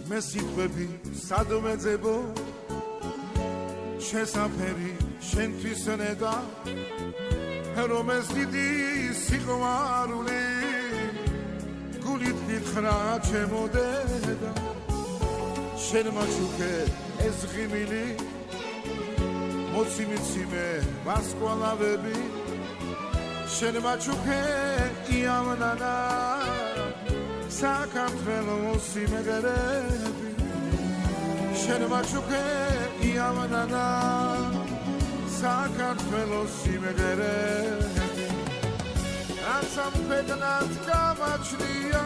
მე სიტყვები სადმეძებო შესაფერი შენთვის ნედა რომ ეს დიდი სიყვარული გულით გითხრა ჩემო დედა შენ მაჩუქე ეს ღიმილი მოციმიციმე ვასკვალავები შენ მაჩუქე იამნანა საქართველოს სიმღერები შენ მაჩუქე იამნანა საქართველოს სიმღერები ანსამ ფედნად გამაჩნია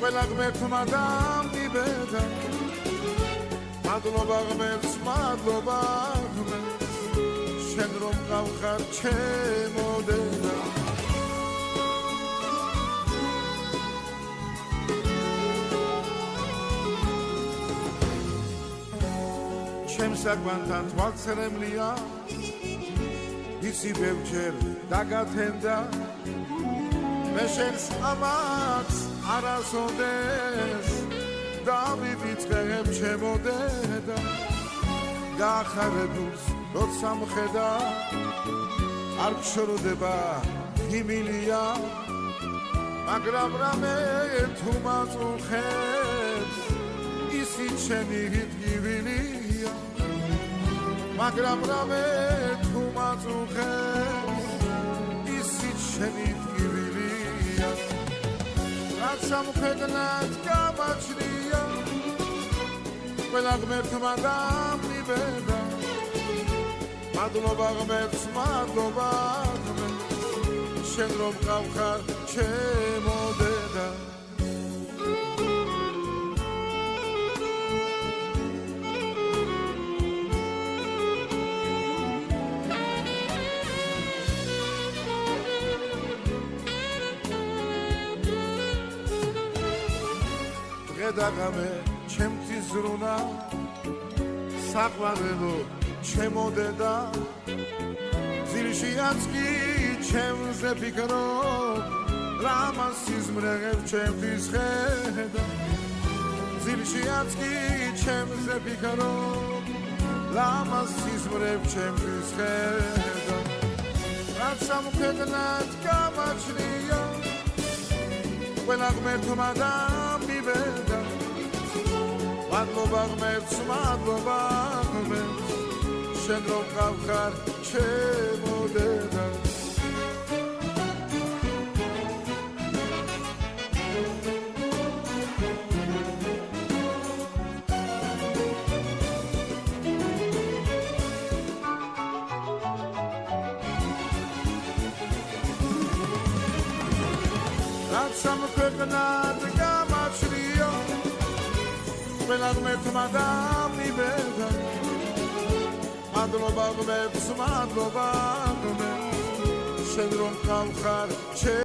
ყველა ღმერთმა დამიბედა მადლობა ღმერთს მადლობა ღმერთს შენ რომ გავხარ ჩემო დედა ჩემს საკვანთან თვალცრემლია იცი ბევრჯერ დაგათენდა მე შენს ამას არასოდეს დავივიწყებ ჩემო დედა გახარებულს როცა მხედა არ გშორდება ღიმილია მაგრამ რამე თუ მაწუხებს ისიც შენი გივილია მაგრამ რამე თუ მაწუხებს ისიც შენი გივილია რაც სამხედროდ გამაჩნია ყველა ღმერთმა დამიბედა მადლობა ღმერთს მადლობა ღმერთს შენ რომ გავხარ ჩემო დედა დაგამე ჩემთვის ზრუნა საყვარელო ჩემო დედა ძილშიაც კი ჩემზე ფიქრობ რამას სიზმრებ ჩემთვის ხედა ძილშიაც კი ჩემზე ფიქრობ რამას სიზმრებ ჩემთვის ხედა რაც სამხედროდ გამაჩნია ყველა ღმერთმა დამიბედა მადლობა ღმერთს მადლობა ღმერთს შენ რომ გავხარ ჩემო დედა სამხედროდ გამაჩნია ყველა ღმერთმა დამიბედა მადლობა ღმერთს მადლობა ღმერთს შენ რომ გავხარ